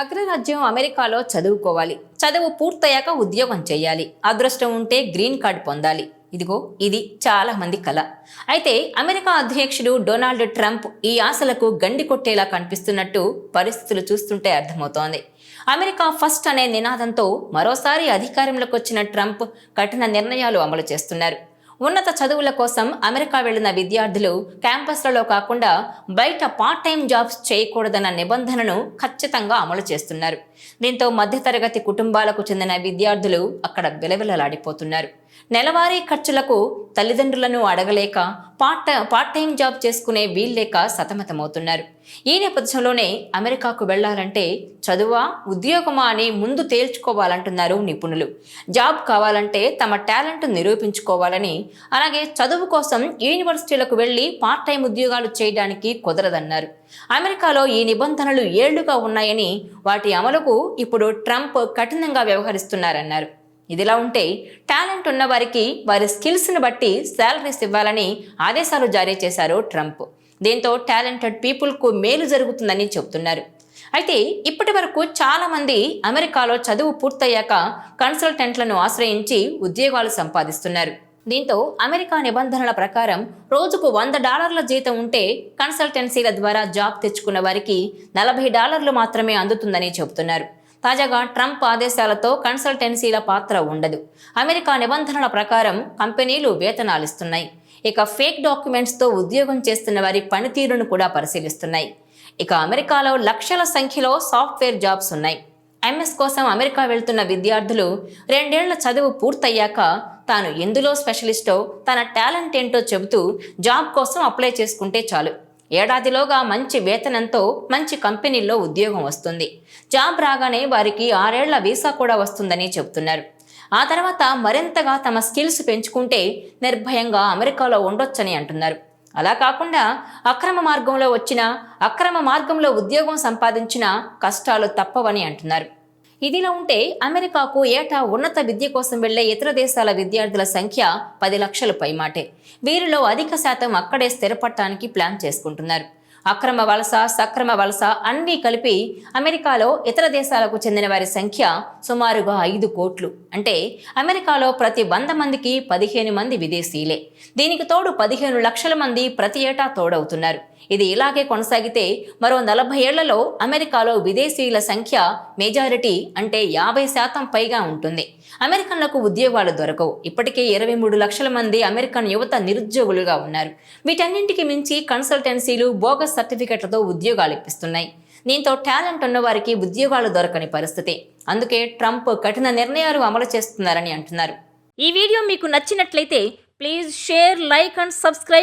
అగ్రరాజ్యం అమెరికాలో చదువుకోవాలి. చదువు పూర్తయ్యాక ఉద్యోగం చేయాలి. అదృష్టం ఉంటే గ్రీన్ కార్డ్ పొందాలి. ఇది చాలా మంది కల. అయితే అమెరికా అధ్యక్షుడు డొనాల్డ్ ట్రంప్ ఈ ఆశలకు గండి కొట్టేలా కనిపిస్తున్నట్టు పరిస్థితులు చూస్తుంటే అర్థమవుతోంది. అమెరికా ఫస్ట్ అనే నినాదంతో మరోసారి అధికారంలోకి వచ్చిన ట్రంప్ కఠిన నిర్ణయాలు అమలు చేస్తున్నారు. ఉన్నత చదువుల కోసం అమెరికా వెళ్లిన విద్యార్థులు క్యాంపస్లలో కాకుండా బయట పార్ట్ టైం జాబ్స్ చేయకూడదన్న నిబంధనను ఖచ్చితంగా అమలు చేస్తున్నారు. దీంతో మధ్యతరగతి కుటుంబాలకు చెందిన విద్యార్థులు అక్కడ విలవిలలాడిపోతున్నారు. నెలవారీ ఖర్చులకు తల్లిదండ్రులను అడగలేక పార్ట్ టైం జాబ్ చేసుకునే వీల్లేక సతమతమవుతున్నారు. ఈ నేపథ్యంలోనే అమెరికాకు వెళ్లాలంటే చదువా ఉద్యోగమా అని ముందు తేల్చుకోవాలంటున్నారు నిపుణులు. జాబ్ కావాలంటే తమ టాలెంట్ నిరూపించుకోవాలని, అలాగే చదువు కోసం యూనివర్సిటీలకు వెళ్లి పార్ట్ టైం ఉద్యోగాలు చేయడానికి కుదరదన్నారు. అమెరికాలో ఈ నిబంధనలు ఏళ్లుగా ఉన్నాయని, వాటి అమలుకు ఇప్పుడు ట్రంప్ కఠినంగా వ్యవహరిస్తున్నారన్నారు. ఇదిలా ఉంటే టాలెంట్ ఉన్న వారికి వారి స్కిల్స్ని బట్టి శాలరీస్ ఇవ్వాలని ఆదేశాలు జారీ చేశారు ట్రంప్. దీంతో టాలెంటెడ్ పీపుల్కు మేలు జరుగుతుందని చెబుతున్నారు. అయితే ఇప్పటి వరకు చాలా మంది అమెరికాలో చదువు పూర్తయ్యాక కన్సల్టెంట్లను ఆశ్రయించి ఉద్యోగాలు సంపాదిస్తున్నారు. దీంతో అమెరికా నిబంధనల ప్రకారం రోజుకు $100 జీతం ఉంటే కన్సల్టెన్సీల ద్వారా జాబ్ తెచ్చుకున్న వారికి $40 మాత్రమే అందుతుందని చెబుతున్నారు. తాజాగా ట్రంప్ ఆదేశాలతో కన్సల్టెన్సీల పాత్ర ఉండదు. అమెరికా నిబంధనల ప్రకారం కంపెనీలు వేతనాలు ఇస్తున్నాయి. ఇక ఫేక్ డాక్యుమెంట్స్తో ఉద్యోగం చేస్తున్న వారి పనితీరును కూడా పరిశీలిస్తున్నాయి. ఇక అమెరికాలో లక్షల సంఖ్యలో సాఫ్ట్వేర్ జాబ్స్ ఉన్నాయి. ఎంఎస్ కోసం అమెరికా వెళ్తున్న విద్యార్థులు 2 ఏళ్ల చదువు పూర్తయ్యాక తాను ఎందులో స్పెషలిస్టో, తన టాలెంట్ ఏంటో చెబుతూ జాబ్ కోసం అప్లై చేసుకుంటే చాలు. ఏడాదిలోగా మంచి వేతనంతో మంచి కంపెనీల్లో ఉద్యోగం వస్తుంది. జాబ్ రాగానే వారికి 6 ఏళ్ల వీసా కూడా వస్తుందని చెబుతున్నారు. ఆ తర్వాత మరింతగా తమ స్కిల్స్ పెంచుకుంటే నిర్భయంగా అమెరికాలో ఉండొచ్చని అంటున్నారు. అలా కాకుండా అక్రమ మార్గంలో ఉద్యోగం సంపాదించిన కష్టాలు తప్పవని అంటున్నారు. ఇదిలా ఉంటే అమెరికాకు ఏటా ఉన్నత విద్య కోసం వెళ్లే ఇతర దేశాల విద్యార్థుల సంఖ్య 10 లక్షల పైమాటే. వీరిలో అధిక శాతం అక్కడే స్థిరపడటానికి ప్లాన్ చేసుకుంటున్నారు. అక్రమ వలస, సక్రమ వలస అన్నీ కలిపి అమెరికాలో ఇతర దేశాలకు చెందిన వారి సంఖ్య సుమారుగా 5 కోట్లు. అంటే అమెరికాలో ప్రతి 100 మందికి 15 మంది విదేశీయులే. దీనికి తోడు 15 లక్షల మంది ప్రతి ఏటా తోడవుతున్నారు. ఇది ఇలాగే కొనసాగితే మరో 40 ఏళ్లలో అమెరికాలో విదేశీయుల సంఖ్య మెజారిటీ అంటే 50% పైగా ఉంటుంది. అమెరికన్లకు ఉద్యోగాలు దొరకవు. ఇప్పటికే 23 లక్షల మంది అమెరికన్ యువత నిరుద్యోగులుగా ఉన్నారు. వీటన్నింటికి మించి కన్సల్టెన్సీలు బోగస్ సర్టిఫికెట్లతో ఉద్యోగాలు ఇప్పిస్తున్నాయి. దీంతో టాలెంట్ ఉన్న వారికి ఉద్యోగాలు దొరకని పరిస్థితి. అందుకే ట్రంప్ కఠిన నిర్ణయాలు అమలు చేస్తున్నారని అంటున్నారు. ఈ వీడియో మీకు నచ్చినట్లయితే please share, like and subscribe.